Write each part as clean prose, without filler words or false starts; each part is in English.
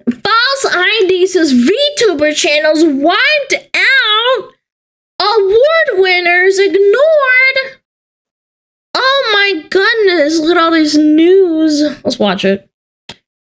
FalseEyeD says VTuber channels wiped out, award winners ignored. Oh my goodness, look at all these news. Let's watch it.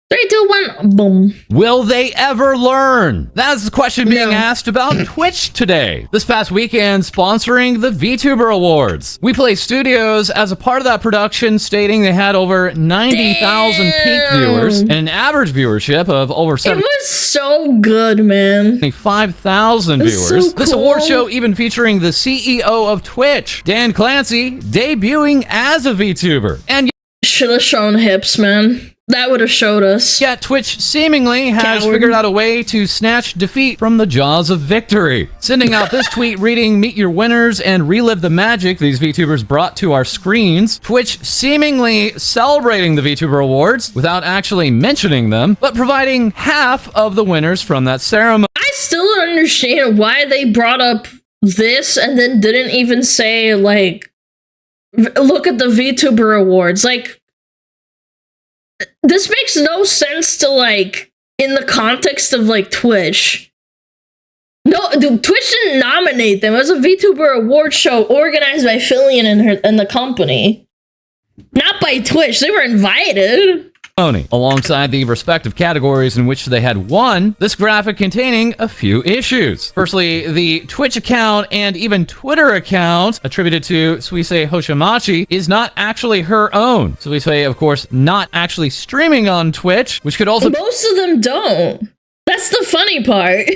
3, 2, 1, boom. Will they ever learn? That's the question being asked about Twitch today. This past weekend, sponsoring the Vtuber Awards. We Play Studios, as a part of that production, stating they had over 90,000 peak viewers and an average viewership of over 75,000 It was so good, man. viewers. So This cool. award show even featuring the CEO of Twitch, Dan Clancy, debuting as a VTuber. And Should have shown hips, man. That would have showed us. yet Twitch seemingly has Coward. figured out a way to snatch defeat from the jaws of victory. Sending out this tweet reading, "Meet your winners and relive the magic these VTubers brought to our screens." Twitch seemingly celebrating the VTuber Awards without actually mentioning them, but providing half of the winners from that ceremony. I still don't understand why they brought up this and then didn't even say, like, look at the VTuber Awards. Like, this makes no sense to, like, in the context of, like, Twitch. No, dude, Twitch didn't nominate them. It was a VTuber award show organized by Fillion and the company. Not by Twitch. They were invited. Alongside the respective categories in which they had won, this graphic containing a few issues. Firstly, the Twitch account and even Twitter account attributed to Suisei Hoshimachi is not actually her own. Suisei, of course, not actually streaming on Twitch, which could also Most of them don't. That's the funny part.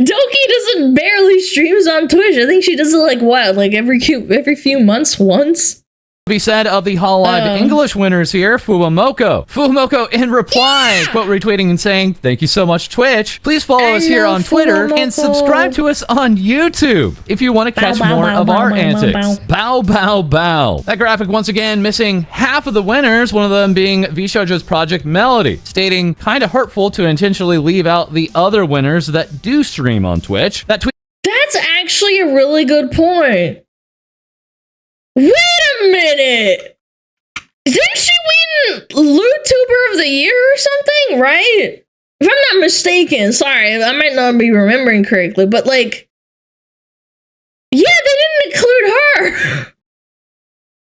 Doki doesn't barely streams on Twitch. I think she does it like what? Like every few months once? be said of the Hololive English winners here, Fuwamoko. Fuwamoko in reply, quote retweeting and saying, "Thank you so much, Twitch. Please follow us here on Twitter and subscribe to us on YouTube if you want to catch more of our antics." Bow, bow, bow. That graphic once again missing half of the winners, one of them being VShojo's Project Melody, stating kinda hurtful to intentionally leave out the other winners that do stream on Twitch. That tweet. That's actually a really good point. Wait a minute! Didn't she win YouTuber of the Year or something, right? If I'm not mistaken, sorry, I might not be remembering correctly, but like, yeah, they didn't include her!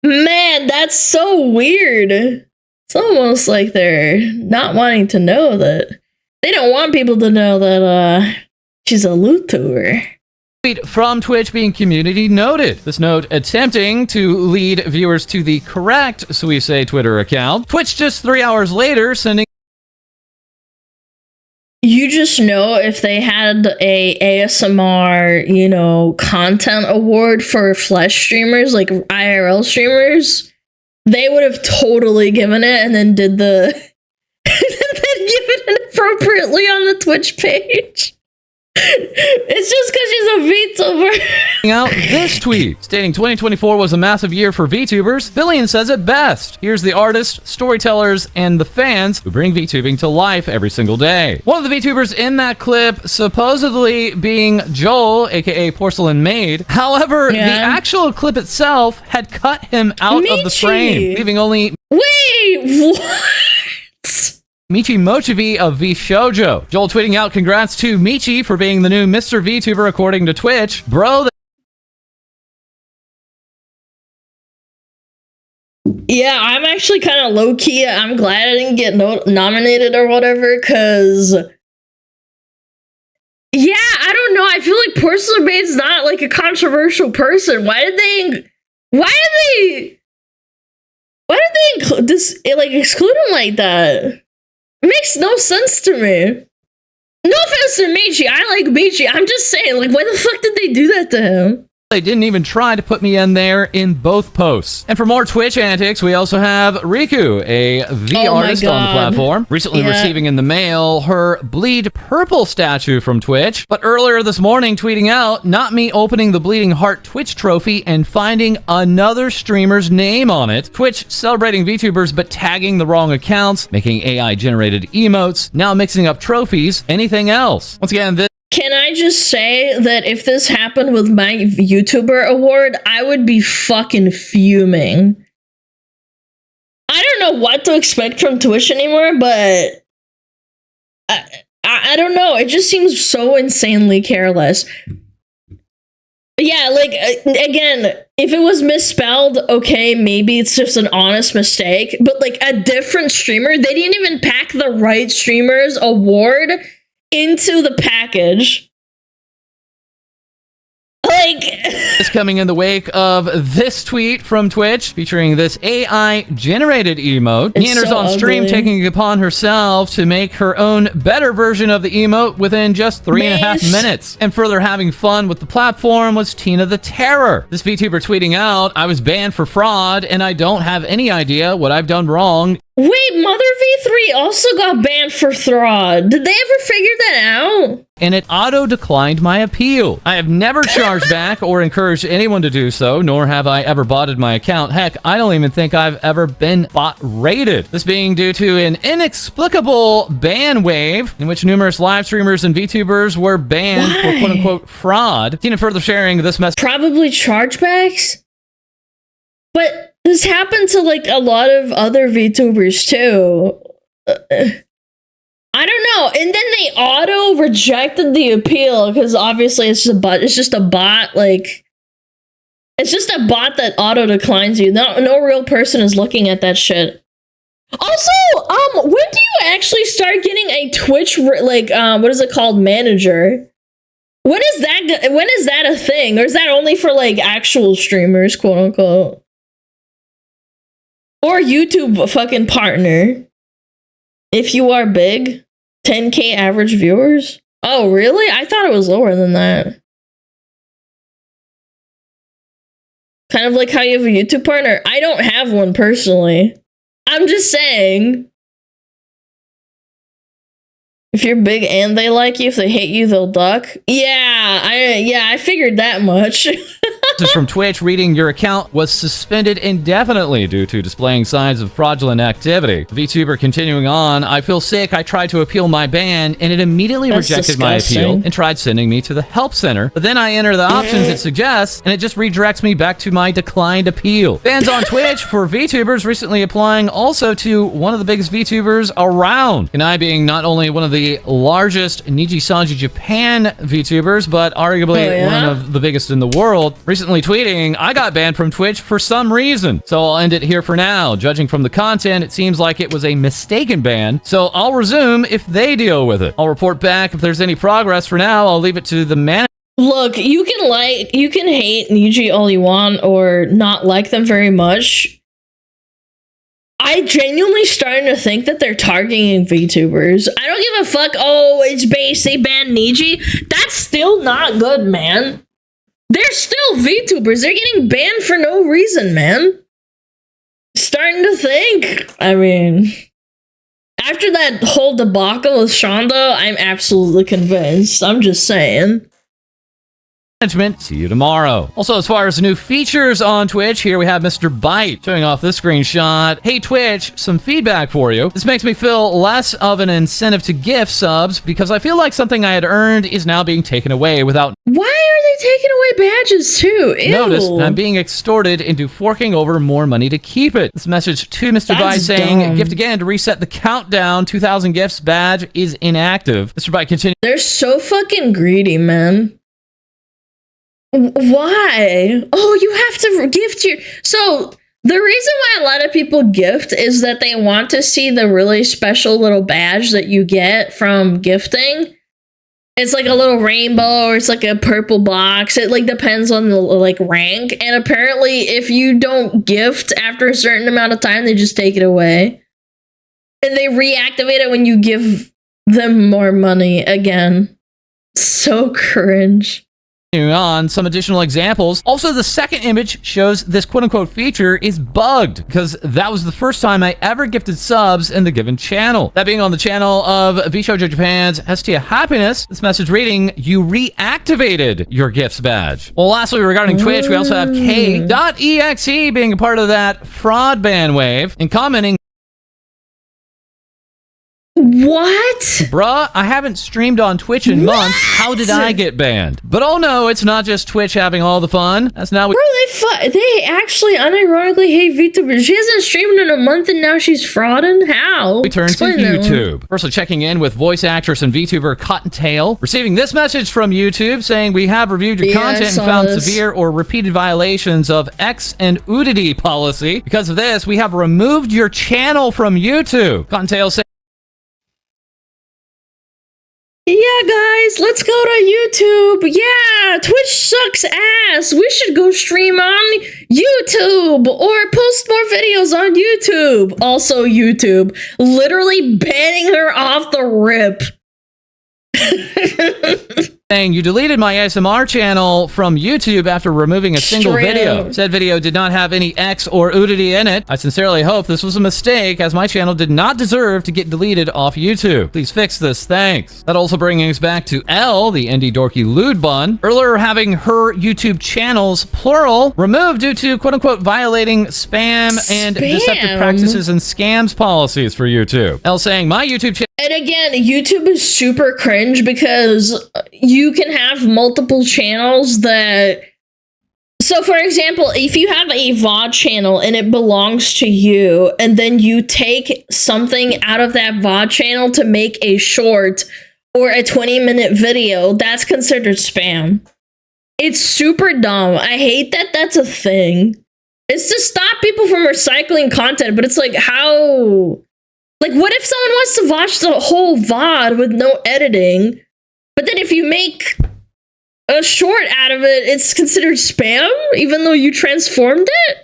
Man, that's so weird. It's almost like they're not wanting to know that. They don't want people to know that, she's a YouTuber. Tweet from Twitch being community noted. This note attempting to lead viewers to the correct Suisei Twitter account. Twitch just 3 hours later sending. You just know if they had a ASMR, you know, content award for flesh streamers, like IRL streamers, they would have totally given it and then did the and then given it appropriately on the Twitch page. It's just because she's a VTuber. Out this tweet stating 2024 was a massive year for VTubers. Fillion says it best. Here's the artists, storytellers, and the fans who bring VTubing to life every single day. One of the VTubers in that clip supposedly being Joel, aka Porcelain Maid. However, the actual clip itself had cut him out of the frame, leaving only. Wait, what? Michi Mochivi of VShojo. Joel tweeting out, "Congrats to Michi for being the new Mr. VTuber according to Twitch. Bro, yeah, I'm actually kind of low-key. I'm glad I didn't get nominated or whatever, because yeah, I don't know. I feel like Porcelain Maid's not like a controversial person. Why did they include this, like exclude him like that? It makes no sense to me. No offense to Michi. I like Michi. I'm just saying, like, why the fuck did they do that to him? they didn't even try to put me in there in both posts." And for more Twitch antics, we also have Riku, a V artist on the platform, recently receiving in the mail her Bleed Purple statue from Twitch. But earlier this morning, tweeting out, "Not me opening the Bleeding Heart Twitch trophy and finding another streamer's name on it. Twitch celebrating VTubers but tagging the wrong accounts, making AI-generated emotes, now mixing up trophies, anything else." Once again, this Can I just say that if this happened with my YouTuber award, I would be fucking fuming. I don't know what to expect from Twitch anymore, but I don't know. It just seems so insanely careless. Yeah, like, again, if it was misspelled, okay, maybe it's just an honest mistake. But, like, a different streamer, they didn't even pack the right streamer's award into the package. Like, it's coming in the wake of this tweet from Twitch featuring this AI-generated emote. Neander's so on stream ugly. taking it upon herself to make her own better version of the emote within just 3.5 minutes. And further having fun with the platform was Tina the Terror. This VTuber tweeting out, "I was banned for fraud and I don't have any idea what I've done wrong." wait, Mother V3 also got banned for fraud. Did they ever figure that out? And it auto-declined my appeal. I have never charged back or encouraged anyone to do so, nor have I ever botted my account. Heck, I don't even think I've ever been bot-rated. This being due to an inexplicable ban wave in which numerous live streamers and VTubers were banned for quote-unquote fraud. Tina further sharing this message. Probably chargebacks? But this happened to, like, a lot of other VTubers, too. I don't know. And then they auto-rejected the appeal, because obviously it's just a bot. It's just a bot, like... It's just a bot that auto-declines you. No real person is looking at that shit. Also, when do you actually start getting a Twitch, like, what is it called, manager? When is that a thing? Or is that only for, like, actual streamers, quote-unquote? Or YouTube fucking partner. If you are big, 10K average viewers? Oh, really? I thought it was lower than that. Kind of like how you have a YouTube partner. I don't have one personally. I'm just saying. If you're big and they like you, if they hate you, they'll duck. Yeah, I figured that much. This is from Twitch reading, "Your account was suspended indefinitely due to displaying signs of fraudulent activity." The VTuber continuing on, "I feel sick. I tried to appeal my ban and it immediately rejected my appeal and tried sending me to the help center. But then I enter the options it suggests and it just redirects me back to my declined appeal." Bans on Twitch for VTubers recently applying also to one of the biggest VTubers around. And I being not only one of the largest Niji-Sanji Japan VTubers, but arguably one of the biggest in the world, recently tweeting, "I got banned from Twitch for some reason, so I'll end it here for now. Judging from the content, it seems like it was a mistaken ban, so I'll resume if they deal with it. I'll report back if there's any progress. For now, I'll leave it to the manager." Look, you can hate Niji all you want or not like them very much. I genuinely starting to think that they're targeting VTubers. I don't give a fuck. Oh, it's base. They banned Niji. That's still not good, man. They're still VTubers. They're getting banned for no reason, man. Starting to think. I mean, after that whole debacle with Shonda, I'm absolutely convinced. I'm just saying. See you tomorrow. Also, as far as new features on Twitch, here we have Mr. Byte showing off this screenshot. "Hey Twitch, some feedback for you. This makes me feel less of an incentive to gift subs because I feel like something I had earned is now being taken away without..." Why are they taking away badges too? Ew. "Notice I'm being extorted into forking over more money to keep it." This message to Mr. Byte saying, dumb. "Gift again to reset the countdown. 2,000 gifts badge is inactive." Mr. Byte continues. They're so fucking greedy, man. Why? Oh, you have to gift your... So, the reason why a lot of people gift is that they want to see the really special little badge that you get from gifting. It's like a little rainbow, or it's like a purple box. It, like, depends on the, like, rank. And apparently, if you don't gift after a certain amount of time, they just take it away. And they reactivate it when you give them more money again. So cringe. On some additional examples. Also, the second image shows this quote-unquote feature is bugged because that was the first time I ever gifted subs in the given channel. That being on the channel of VShojo Japan's Hestia Happiness. This message reading, "You reactivated your gifts badge." Well, lastly, regarding Twitch, we also have K.exe being a part of that fraud ban wave and commenting, What? Bruh, I haven't streamed on Twitch in months. How did I get banned? But oh no, it's not just Twitch having all the fun. That's not what— Bro, they actually unironically hate VTubers. She hasn't streamed in a month and now she's frauding? How? we turn to YouTube. Firstly, checking in with voice actress and VTuber Cottontail, receiving this message from YouTube saying, we have reviewed your content and found severe or repeated violations of X and nudity policy. Because of this, we have removed your channel from YouTube. Cottontail said, yeah, guys, let's go to YouTube. Yeah, Twitch sucks ass. We should go stream on YouTube or post more videos on YouTube. Also, YouTube literally banning her off the rip. saying, you deleted my ASMR channel from YouTube after removing a single video. Said video did not have any X or nudity in it. I sincerely hope this was a mistake, as my channel did not deserve to get deleted off YouTube. Please fix this, thanks. That also bringing us back to L, the indie dorky lewd bun, earlier having her YouTube channels, plural, removed due to quote-unquote violating spam and deceptive practices and scams policies for YouTube. L saying, my YouTube channel— and again, YouTube is super cringe because you can have multiple channels that... So, for example, if you have a VOD channel and it belongs to you, and then you take something out of that VOD channel to make a short or a 20-minute video, that's considered spam. It's super dumb. I hate that that's a thing. It's to stop people from recycling content, but it's like, how... Like, what if someone wants to watch the whole VOD with no editing, but then if you make a short out of it, it's considered spam, even though you transformed it?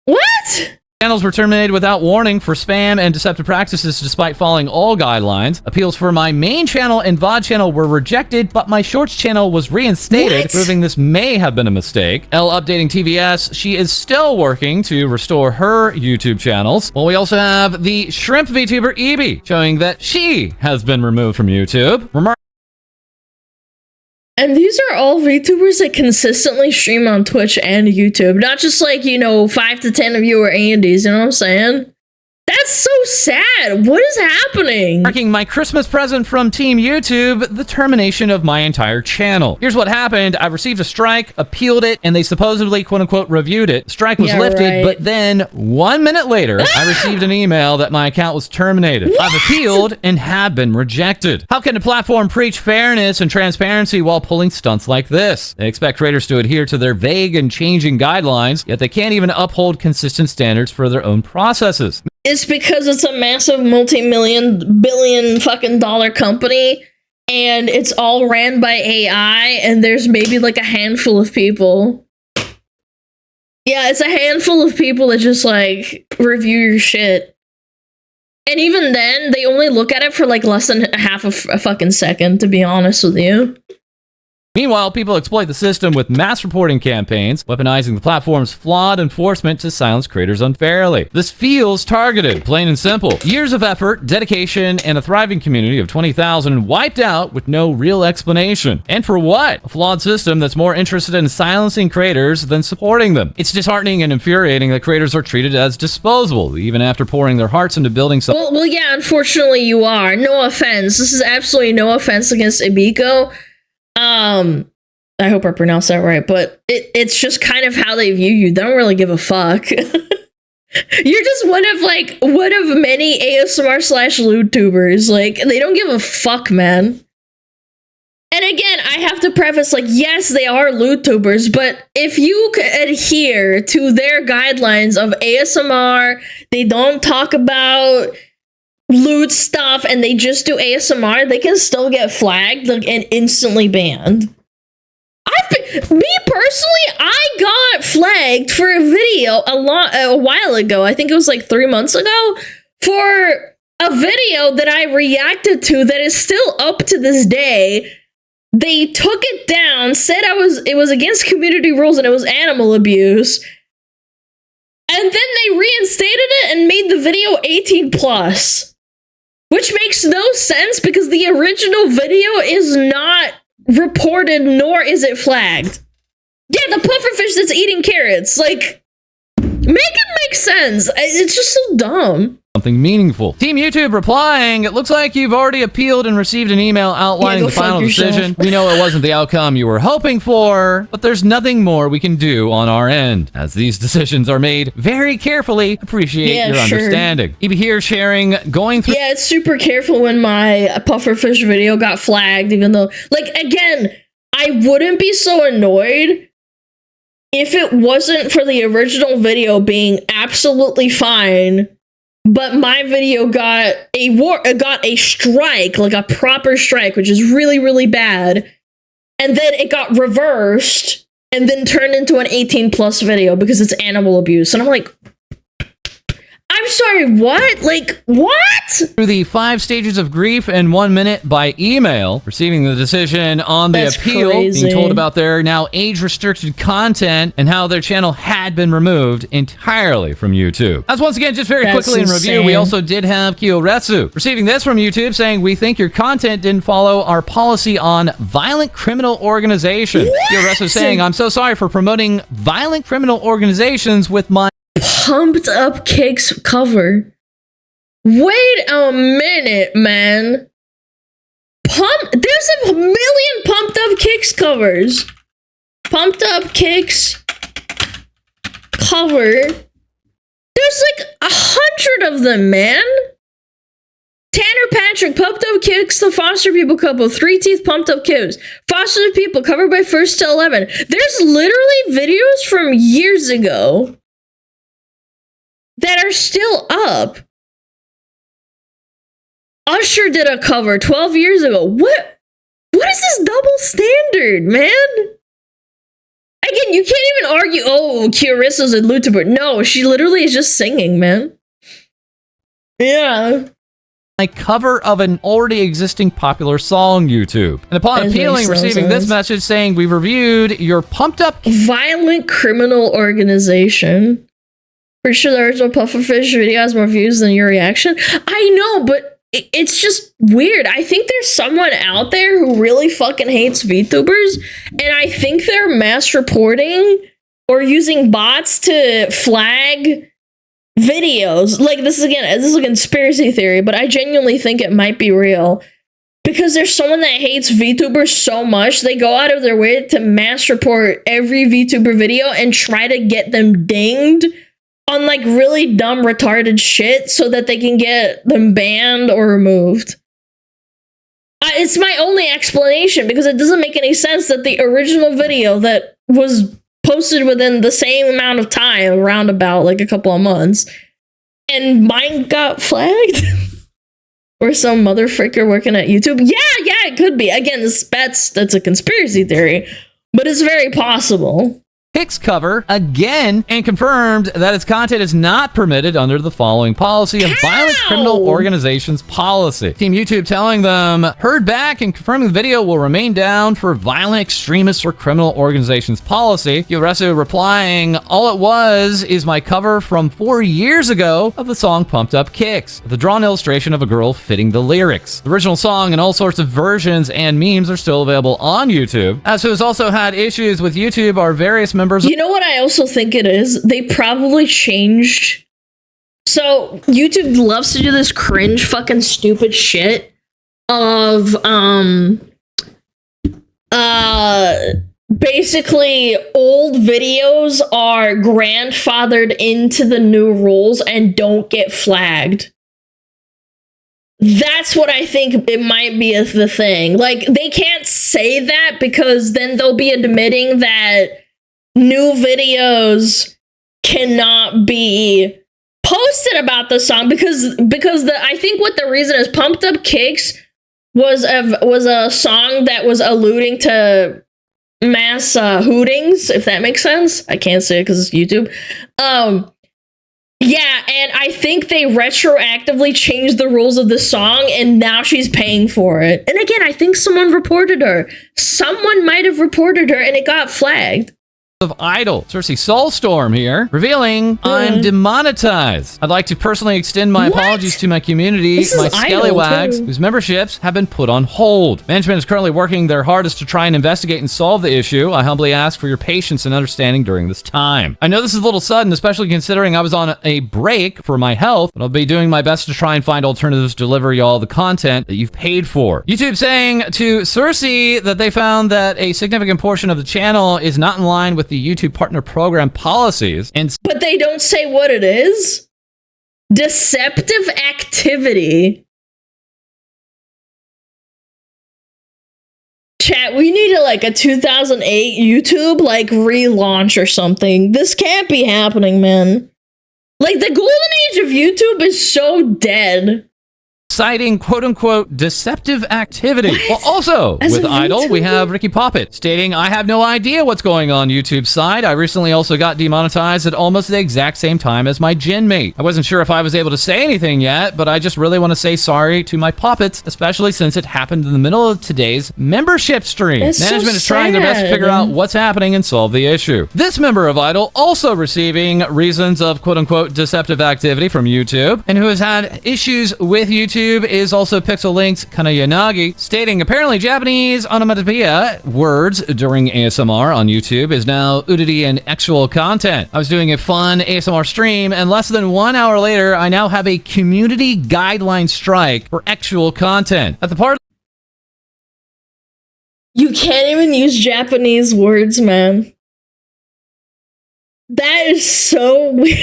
What? Channels were terminated without warning for spam and deceptive practices despite following all guidelines. Appeals for my main channel and VOD channel were rejected, but my shorts channel was reinstated, proving this may have been a mistake. L updating TVS, she is still working to restore her YouTube channels. Well, we also have the shrimp VTuber Ebi, showing that she has been removed from YouTube. And these are all VTubers that consistently stream on Twitch and YouTube. Not just like, 5 to 10 of you are Andys, you know what I'm saying? That's so sad. What is happening? Marking my Christmas present from Team YouTube, the termination of my entire channel. Here's what happened. I received a strike, appealed it, and they supposedly, quote-unquote, reviewed it. Strike was lifted, but then 1 minute later, I received an email that my account was terminated. What? I've appealed and have been rejected. How can a platform preach fairness and transparency while pulling stunts like this? They expect creators to adhere to their vague and changing guidelines, yet they can't even uphold consistent standards for their own processes. It's because it's a massive multi-million, billion fucking dollar company, and it's all ran by AI, and there's maybe like a handful of people. Yeah, it's a handful of people that just like review your shit. And even then, they only look at it for like less than half a fucking second, to be honest with you. Meanwhile, people exploit the system with mass reporting campaigns, weaponizing the platform's flawed enforcement to silence creators unfairly. This feels targeted, plain and simple. Years of effort, dedication, and a thriving community of 20,000 wiped out with no real explanation. And for what? A flawed system that's more interested in silencing creators than supporting them. It's disheartening and infuriating that creators are treated as disposable, even after pouring their hearts into building something. Well, yeah, unfortunately you are. No offense. This is absolutely no offense against Ibiko. I hope I pronounced that right, but it's just kind of how they view you. They don't really give a fuck. You're just one of many ASMR/lewd tubers. Like, they don't give a fuck, man. And again, I have to preface, like, yes, they are lewd tubers, but if you adhere to their guidelines of ASMR, they don't talk about lewd stuff, and they just do ASMR, they can still get flagged, like, and instantly banned. Me personally, I got flagged for a video a while ago. I think it was like 3 months ago, for a video that I reacted to that is still up to this day. They took it down, said it was against community rules and it was animal abuse. And then they reinstated it and made the video 18 plus. Which makes no sense because the original video is not reported, nor is it flagged. Yeah, the pufferfish that's eating carrots. Like, make it make sense. It's just so dumb. something meaningful. Team YouTube replying, it looks like you've already appealed and received an email outlining the final decision. We know it wasn't the outcome you were hoping for, but there's nothing more we can do on our end. As these decisions are made very carefully, appreciate your understanding. EB here sharing, going through... Yeah, it's super careful when my pufferfish video got flagged, even though, like, again, I wouldn't be so annoyed if it wasn't for the original video being absolutely fine, but my video got a strike, like a proper strike, which is really, really bad. And then it got reversed and then turned into an 18+ video because it's animal abuse. And I'm like, I'm sorry, what? Like, what? Through the 5 stages of grief in 1 minute by email, receiving the decision on the appeal, being told about their now age-restricted content and how their channel had been removed entirely from YouTube. As once again, just very quickly in review, we also did have Kyoretsu receiving this from YouTube saying, we think your content didn't follow our policy on violent criminal organization. Kyoretsu saying, I'm so sorry for promoting violent criminal organizations with my Pumped Up Kicks cover. Wait a minute, man. There's a million Pumped Up Kicks covers. Pumped Up Kicks cover. There's like 100 of them, man. Tanner Patrick, Pumped Up Kicks, the Foster People couple, 3 Teeth Pumped Up Kids, Foster People, covered by 1st to 11. There's literally videos from years ago that are still up. Usher did a cover 12 years ago. What is this double standard, man? Again, you can't even argue, oh, Kyoritsu's a Vtuber. No, she literally is just singing, man. Yeah. A cover of an already existing popular song, YouTube. And upon appealing, receiving this message saying, we've reviewed your pumped up violent criminal organization. Pretty sure the original Pufferfish video has more views than your reaction. I know, but it's just weird. I think there's someone out there who really fucking hates VTubers, and I think they're mass reporting or using bots to flag videos. Like, this is a conspiracy theory, but I genuinely think it might be real. Because there's someone that hates VTubers so much, they go out of their way to mass report every VTuber video and try to get them dinged on like really dumb retarded shit so that they can get them banned or removed. It's my only explanation because it doesn't make any sense that the original video that was posted within the same amount of time, around about like a couple of months, and mine got flagged. Or some motherfucker working at YouTube. Yeah, it could be. Again, that's a conspiracy theory, but it's very possible. Hicks cover again and confirmed that its content is not permitted under the following policy of violent criminal organizations policy. Team YouTube telling them, heard back and confirming the video will remain down for violent extremists or criminal organizations policy. Kyoretsu replying, all it was is my cover from 4 years ago of the song Pumped Up Kicks, the drawn illustration of a girl fitting the lyrics. The original song and all sorts of versions and memes are still available on YouTube. As who has also had issues with YouTube are various members. You know what I also think it is? They probably changed. So YouTube loves to do this cringe fucking stupid shit of basically old videos are grandfathered into the new rules and don't get flagged. That's what I think it might be the thing. Like, they can't say that because then they'll be admitting that new videos cannot be posted about the song because I think what the reason is Pumped Up Kicks was a song that was alluding to mass hootings, if that makes sense. I can't say it because it's YouTube. Yeah, and I think they retroactively changed the rules of the song, and now she's paying for it. And again, I think someone reported her. Someone might have reported her, and it got flagged. of Idol. Cersei Soulstorm here, revealing I'm demonetized. I'd like to personally extend my apologies to my community, my scallywags, whose memberships have been put on hold. Management is currently working their hardest to try and investigate and solve the issue. I humbly ask for your patience and understanding during this time. I know this is a little sudden, especially considering I was on a break for my health, but I'll be doing my best to try and find alternatives to deliver y'all the content that you've paid for. YouTube saying to Cersei that they found that a significant portion of the channel is not in line with the YouTube partner program policies, but they don't say what it is. Deceptive activity. Chat, we need a 2008 YouTube relaunch or something. This can't be happening, man. The golden age of YouTube is so dead. Citing quote-unquote deceptive activity. Well, also with Idol, we have Ricky Poppet stating, I have no idea what's going on YouTube's side. I recently also got demonetized at almost the exact same time as my gin mate. I wasn't sure if I was able to say anything yet, but I just really want to say sorry to my Poppets, especially since it happened in the middle of today's membership stream. Management is trying their best to figure out what's happening and solve the issue. This member of Idol also receiving reasons of quote-unquote deceptive activity from YouTube, and who has had issues with YouTube is also Pixel Link's Kanayanagi, stating apparently Japanese onomatopoeia words during ASMR on YouTube is now nudity and actual content. I was doing a fun ASMR stream, and less than 1 hour later, I now have a community guideline strike for actual content. At the part you can't even use Japanese words, man. That is so weird.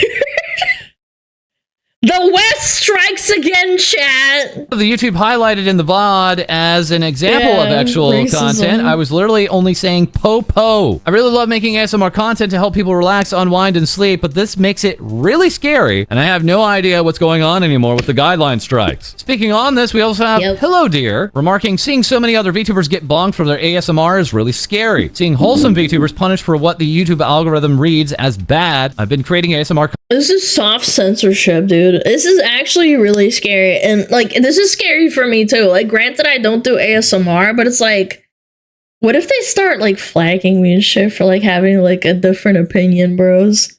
The West strikes again, chat. The YouTube highlighted in the VOD as an example of actual content. I was literally only saying po-po. I really love making ASMR content to help people relax, unwind, and sleep, but this makes it really scary, and I have no idea what's going on anymore with the guideline strikes. Speaking on this, we also have Hello Dear, remarking, seeing so many other VTubers get bonked for their ASMR is really scary. Seeing wholesome VTubers punished for what the YouTube algorithm reads as bad. I've been creating ASMR. This is soft censorship, dude. This is actually really scary. And this is scary for me too. Granted, I don't do ASMR, but it's what if they start flagging me and shit for having a different opinion, bros?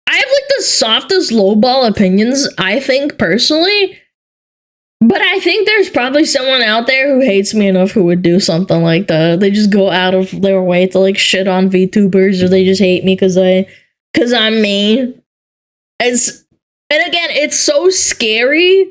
I have the softest lowball opinions, I think, personally. But I think there's probably someone out there who hates me enough who would do something like that. They just go out of their way to shit on VTubers, or they just hate me because I'm me. And again, it's so scary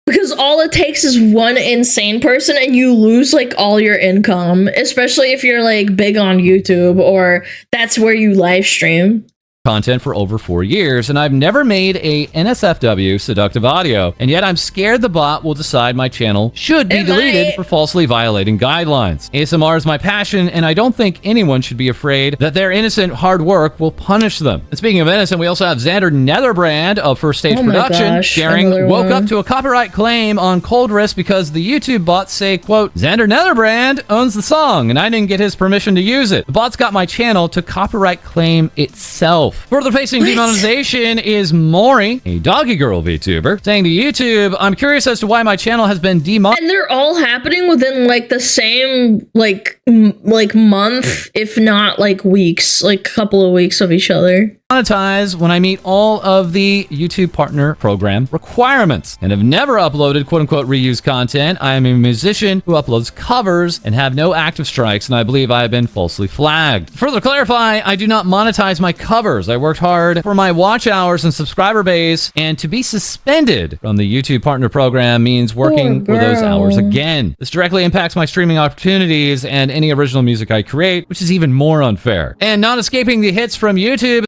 because all it takes is one insane person and you lose all your income, especially if you're big on YouTube or that's where you live stream. Content for over 4 years, and I've never made a NSFW seductive audio, and yet I'm scared the bot will decide my channel should be deleted for falsely violating guidelines. ASMR is my passion, and I don't think anyone should be afraid that their innocent hard work will punish them. And speaking of innocent, we also have Xander Netherbrand of First Stage Production sharing, woke up to a copyright claim on Cold Wrist because the YouTube bots say, quote, Xander Netherbrand owns the song, and I didn't get his permission to use it. The bots got my channel to copyright claim itself. Further facing demonetization is Maury, a doggy girl VTuber, saying to YouTube, I'm curious as to why my channel has been demonetized. And they're all happening within the same month, if not weeks, couple of weeks of each other. Monetize when I meet all of the YouTube partner program requirements and have never uploaded quote-unquote reused content. I am a musician who uploads covers and have no active strikes, and I believe I have been falsely flagged. To further clarify, I do not monetize my covers. I worked hard for my watch hours and subscriber base, and to be suspended from the YouTube partner program means working for those hours again. This directly impacts my streaming opportunities and any original music I create, which is even more unfair. And not escaping the hits from YouTube.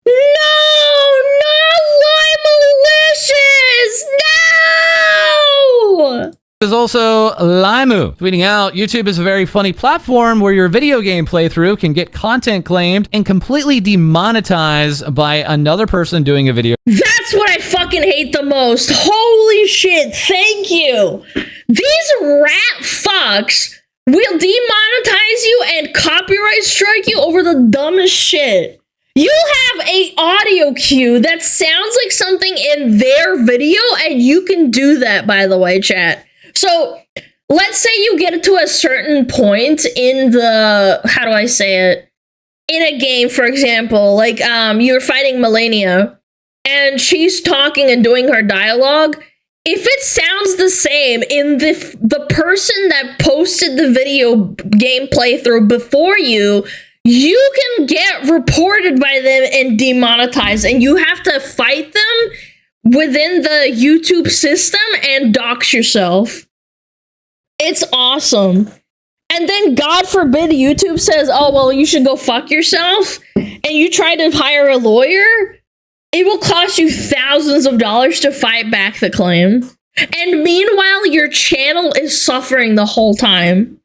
No, malicious! No! There's also Limu tweeting out, YouTube is a very funny platform where your video game playthrough can get content claimed and completely demonetized by another person doing a video. That's what I fucking hate the most. Holy shit, thank you. These rat fucks will demonetize you and copyright strike you over the dumbest shit. You have a audio cue that sounds like something in their video, and you can do that, by the way, chat. So let's say you get to a certain point in the, how do I say it? in a game, for example, like you're fighting Melania, and she's talking and doing her dialogue. If it sounds the same in the person that posted the video game playthrough before you can get reported by them and demonetized, and you have to fight them within the YouTube system and dox yourself. It's awesome. And then, God forbid, YouTube says, oh, well, you should go fuck yourself, and you try to hire a lawyer, it will cost you thousands of dollars to fight back the claim. And meanwhile, your channel is suffering the whole time.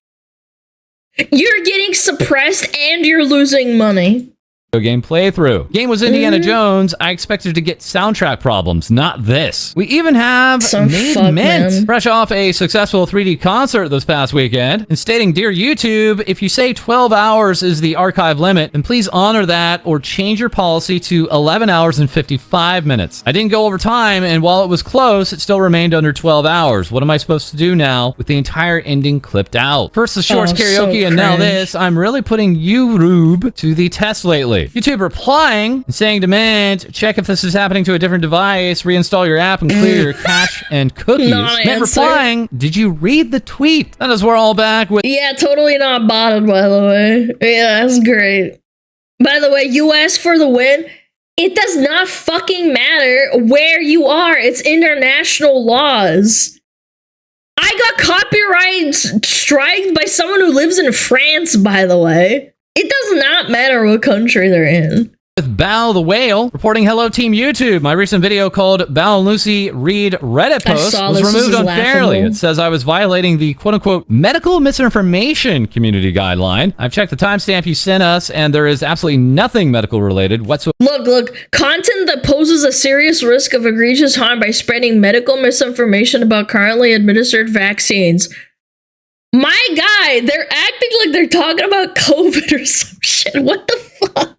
You're getting suppressed and you're losing money. Game playthrough. Game was Indiana Jones. I expected to get soundtrack problems, not this. We even have Made Mint, fresh off a successful 3D concert this past weekend, and stating, "Dear YouTube, if you say 12 hours is the archive limit, then please honor that or change your policy to 11 hours and 55 minutes. I didn't go over time, and while it was close, it still remained under 12 hours. What am I supposed to do now with the entire ending clipped out? First the shorts karaoke, and now this. I'm really putting YouTube to the test lately." YouTube replying and saying to Mint, check if this is happening to a different device, reinstall your app and clear your cache and cookies. Mint replying, did you read the tweet? That is, we're all back with... Yeah, totally not botted, by the way. Yeah, that's great. By the way, US for the win. It does not fucking matter where you are. It's international laws. I got copyright striked by someone who lives in France, by the way. It does not matter what country they're in. With Bao the Whale reporting, hello Team YouTube. My recent video called Bao and Lucy Read Reddit Post was removed unfairly. It says I was violating the quote-unquote medical misinformation community guideline. I've checked the timestamp you sent us, and there is absolutely nothing medical related whatsoever. Look, content that poses a serious risk of egregious harm by spreading medical misinformation about currently administered vaccines. My guy, they're acting like they're talking about COVID or some shit. What the fuck?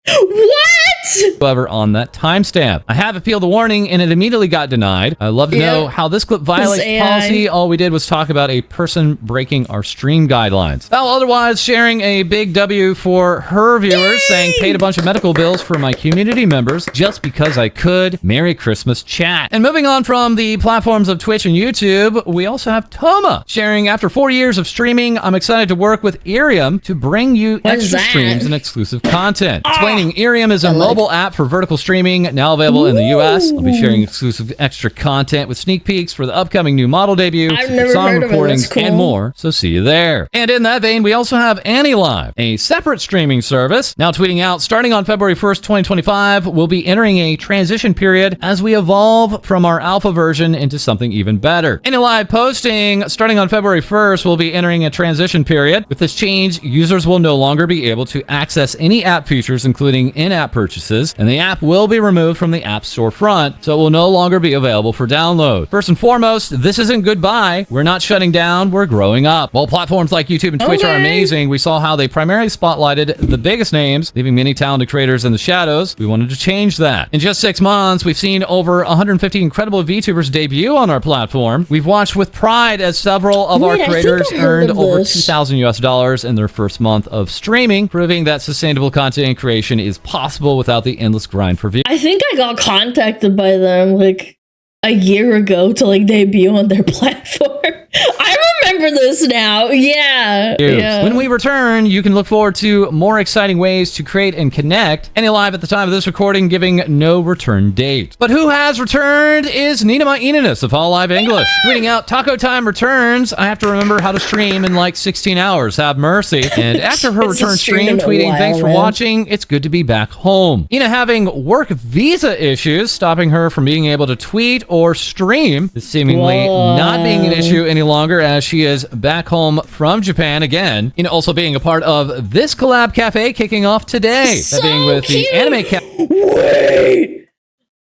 What? However, on that timestamp, I have appealed the warning and it immediately got denied. I'd love to know how this clip violates policy. All we did was talk about a person breaking our stream guidelines. Well, otherwise sharing a big W for her viewers, saying paid a bunch of medical bills for my community members just because I could. Merry Christmas, chat. And moving on from the platforms of Twitch and YouTube, we also have Toma sharing, after 4 years of streaming, I'm excited to work with Irium to bring you extra streams and exclusive content. Irium is a mobile app for vertical streaming, now available in the US. I'll be sharing exclusive extra content with sneak peeks for the upcoming new model debut, song recordings, and more, so see you there. And in that vein, we also have AnyLive, a separate streaming service, now tweeting out, starting on February 1st, 2025, we'll be entering a transition period as we evolve from our alpha version into something even better. AnyLive posting, starting on February 1st, we'll be entering a transition period. With this change, users will no longer be able to access any app features, including in-app purchases, and the app will be removed from the App Store front, so it will no longer be available for download. First and foremost, this isn't goodbye. We're not shutting down, we're growing up. While platforms like YouTube and Twitch are amazing, we saw how they primarily spotlighted the biggest names, leaving many talented creators in the shadows. We wanted to change that. In just 6 months, we've seen over 150 incredible VTubers debut on our platform. We've watched with pride as several of our creators earned over $2,000 in their first month of streaming, proving that sustainable content creation is possible without the endless grind for views. I think I got contacted by them like a year ago to like debut on their platform. I remember this now. Yeah. When we return, you can look forward to more exciting ways to create and connect. AnyLive at the time of this recording giving no return date. But who has returned is Ninema Inanis of All Live English. Tweeting out, Taco Time returns. I have to remember how to stream in like 16 hours. Have mercy. And after her return stream, tweeting, thanks for watching. It's good to be back home. Ina having work visa issues, stopping her from being able to tweet or stream. This seemingly not being an issue any longer as she is back home from Japan again. Ina also being a part of this collab cafe kicking off today. So that being with cute. the anime cafe. Wait!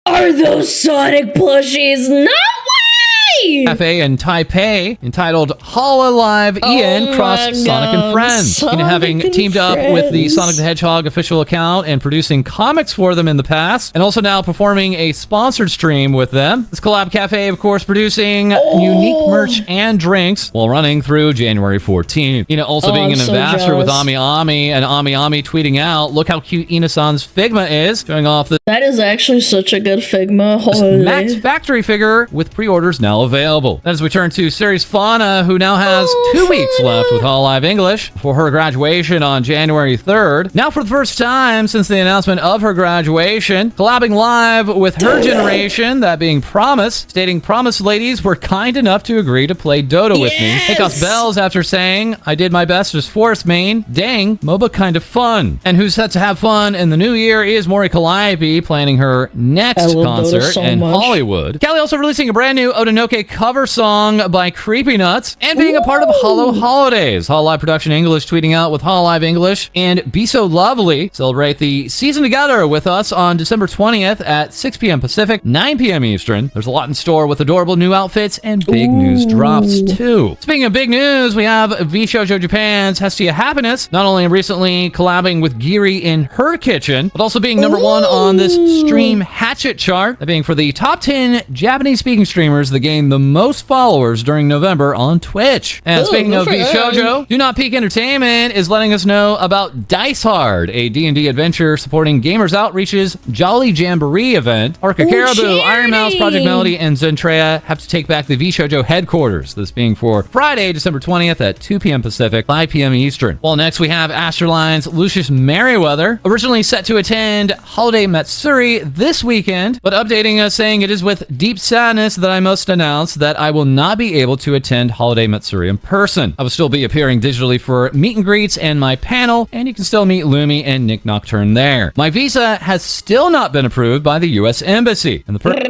Are those Sonic plushies? No way! Cafe in Taipei entitled HoloLive Ian Cross Sonic and Friends. Having teamed up with the Sonic the Hedgehog official account and producing comics for them in the past, and also now performing a sponsored stream with them. This collab cafe, of course, producing unique merch and drinks while running through January 14th. Also being an ambassador with Ami Ami, and Ami Ami tweeting out, "Look how cute Ina-san's Figma is," showing off the that is actually such a good Figma. Max Factory figure with pre-orders now available. As we turn to Series Fauna, who now has 2 weeks left with HoloLive English for her graduation on January 3rd. Now, for the first time since the announcement of her graduation, collabing live with her generation, that being Promise, stating, "Promise ladies were kind enough to agree to play Dota with me. It cost bells after saying, I did my best as Forest main. Dang, MOBA kind of fun." And who's set to have fun in the new year is Mori Calliope, planning her next concert in Hollywood. Callie also releasing a brand new Otonoke cover song by Creepy Nuts, and being a part of Hollow Holidays. HoloLive Production English tweeting out, "With HoloLive English and Be So Lovely, celebrate the season together with us on December 20th at 6 p.m. Pacific, 9 p.m. Eastern. There's a lot in store with adorable new outfits and big news drops too." Speaking of big news, we have VShojo Japan's Hestia Happiness, not only recently collabing with Giri in her kitchen, but also being number 1 on this Stream Hatchet chart, that being for the top 10 Japanese-speaking streamers that gained the most followers during November on Twitch. And speaking of VShojo, Do Not Peak Entertainment is letting us know about Dice Hard, a D&D adventure supporting Gamers Outreach's Jolly Jamboree event. Orca Caribou, Iron Mouse, Project Melody, and Zentrea have to take back the VShojo headquarters, this being for Friday, December 20th at 2 p.m. Pacific, 5 p.m. Eastern. Well, next we have Astraline's Lucius Merriweather, originally set to attend Holiday Matsuri this weekend, but updating us saying, "It is with deep sadness that I must announce that I will not be able to attend Holiday Matsuri in person. I will still be appearing digitally for meet and greets and my panel, and you can still meet Lumi and Nick Nocturne there. My visa has still not been approved by the U.S. Embassy, and the person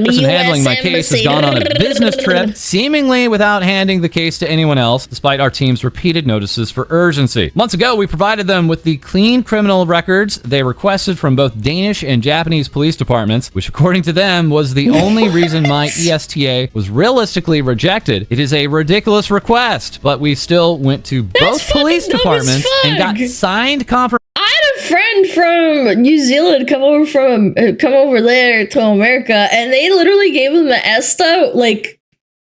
handling my case has gone on a business trip, seemingly without handing the case to anyone else, despite our team's repeated notices for urgency. Months ago, we provided them with the clean criminal records they requested from both Danish and Japanese police departments, which according to them was the only reason my ESTA was realistically rejected. It is a ridiculous request, but we still went to both police departments and got signed confirmation. I had a friend from New Zealand come over there to America, and they literally gave him the ESTA like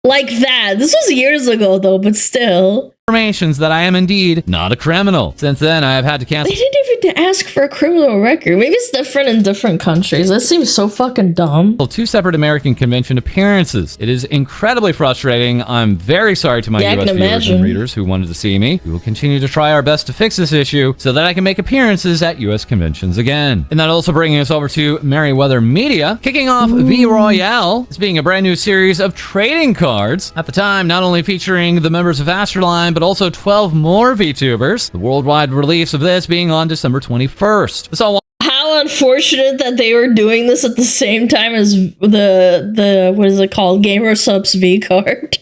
that. This was years ago though, but still. Informations that I am indeed not a criminal. Since then, I have had to cancel. They didn't even ask for a criminal record. Maybe it's different in different countries. That seems so fucking dumb. 2 separate American convention appearances. It is incredibly frustrating. I'm very sorry to my US viewers and readers who wanted to see me. We will continue to try our best to fix this issue so that I can make appearances at US conventions again. And that also bringing us over to Merryweather Media, kicking off V Royale as being a brand new series of trading cards. At the time, not only featuring the members of Astroline, but also 12 more VTubers. The worldwide release of this being on December 21st. How unfortunate that they were doing this at the same time as the what is it called? Gamer Subs V card.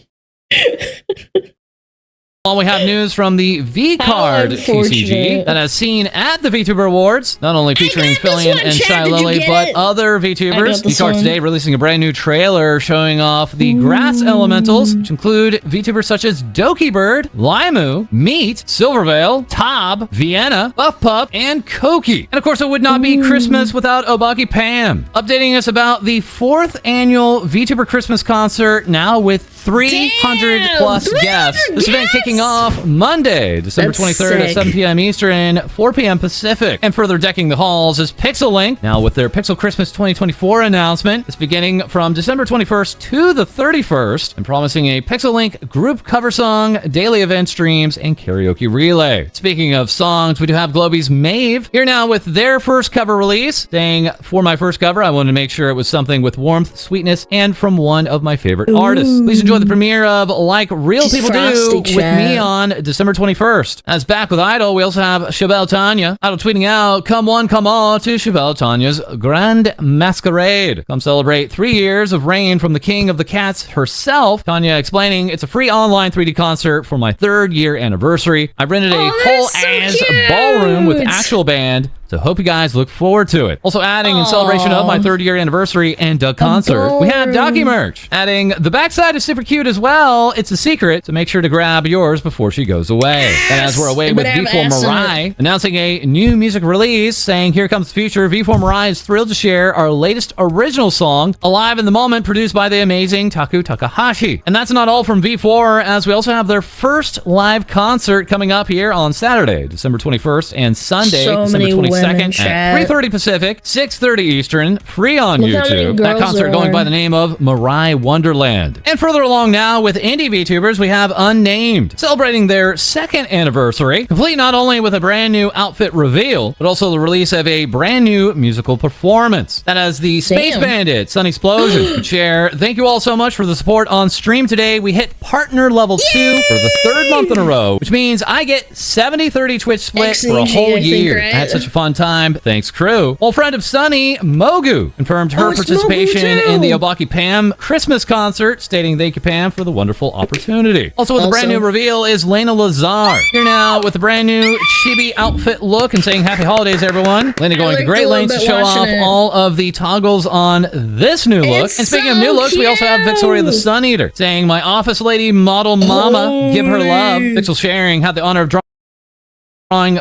While we have news from the V-Card TCG that has seen at the VTuber Awards, not only featuring Fillion and Shy Lily, but other VTubers. V-Card today releasing a brand new trailer showing off the grass elementals, which include VTubers such as Doki Bird, Limu, Meat, Silvervale, Tob, Vienna, Buff Pup, and Koki. And of course, it would not be Christmas without Obaki Pam. Updating us about the 4th annual VTuber Christmas concert, now with 300 plus guests. This event kicking off Monday, December 23rd at 7 p.m. Eastern, 4 p.m. Pacific. And further decking the halls is Pixel Link, now with their Pixel Christmas 2024 announcement. It's beginning from December 21st to the 31st, and promising a Pixel Link group cover song, daily event streams, and karaoke relay. Speaking of songs, we do have Globey's Maeve here now with their first cover release, saying, "For my first cover, I wanted to make sure it was something with warmth, sweetness, and from one of my favorite artists. Please enjoy the premiere of Like Real People Do with me on December 21st. As back with Idol, we also have Chabelle Tanya. Idol tweeting out, "Come on, come on to Chabelle Tanya's Grand Masquerade. Come celebrate 3 years of reign from the King of the Cats herself." Tanya explaining, "It's a free online 3D concert for my 3rd year anniversary. I rented a whole-ass ballroom with actual band. So hope you guys look forward to it. Also adding in celebration of my 3rd year anniversary and Doug concert, we have Ducky merch. Adding the backside is super cute as well. It's a secret, so make sure to grab yours before she goes away. And as we're away with V4 Mirai, announcing a new music release, saying here comes the future, V4 Mirai is thrilled to share our latest original song, Alive in the Moment, produced by the amazing Taku Takahashi. And that's not all from V4, as we also have their first live concert coming up here on Saturday, December 21st, and Sunday, December 22nd at 3:30 Pacific, 6:30 Eastern, free on YouTube. That concert going by the name of Mirai Wonderland. And further along now with indie VTubers, we have Unnamed, celebrating their 2nd anniversary, complete not only with a brand new outfit reveal, but also the release of a brand new musical performance. That has the Space Bandit, Sun Explosion, share. Thank you all so much for the support on stream today. We hit partner level 2 for the 3rd month in a row, which means I get 70-30 Twitch split for a whole year. I had such a fun time. Thanks, crew. Well, friend of Sunny, Mogu, confirmed her participation in the Obaki Pam Christmas concert, stating thank you, Pam, for the wonderful opportunity. Also with a brand new reveal is Lena Lazar. Here now with a brand new chibi outfit look and saying happy holidays, everyone. Lena going to great lengths to show off all of the toggles on this new look. And speaking of new looks, we also have Victoria the Sun Eater, saying my office lady model mama, give her love. Vixel sharing had the honor of drawing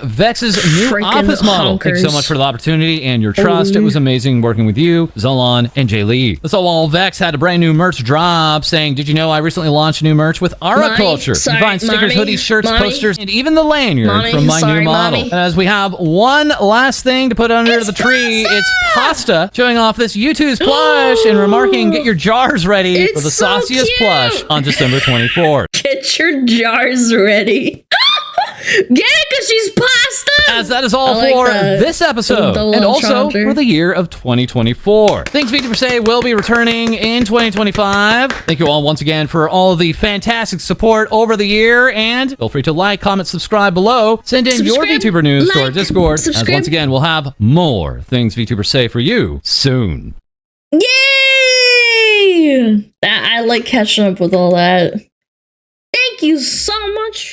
Vex's new office model. Thanks so much for the opportunity and your trust. It was amazing working with you, Zolan, and Jay Lee. So while Vex had a brand new merch drop, saying, did you know I recently launched new merch with Ara Culture? You find stickers, hoodies, shirts, posters, and even the lanyard from my new model. And as we have one last thing to put under the tree, it's Pasta, showing off this YouTube's plush and remarking, get your jars ready for the sauciest plush on December 24th. Get your jars ready. Get it, because she's pasta! As that is all for this episode, and also for the year of 2024. Things VTuber Say will be returning in 2025. Thank you all once again for all of the fantastic support over the year, and feel free to like, comment, subscribe below. Send in your VTuber news to our Discord, as once again we'll have more Things VTuber Say for you soon. Yay! I like catching up with all that. Thank you so much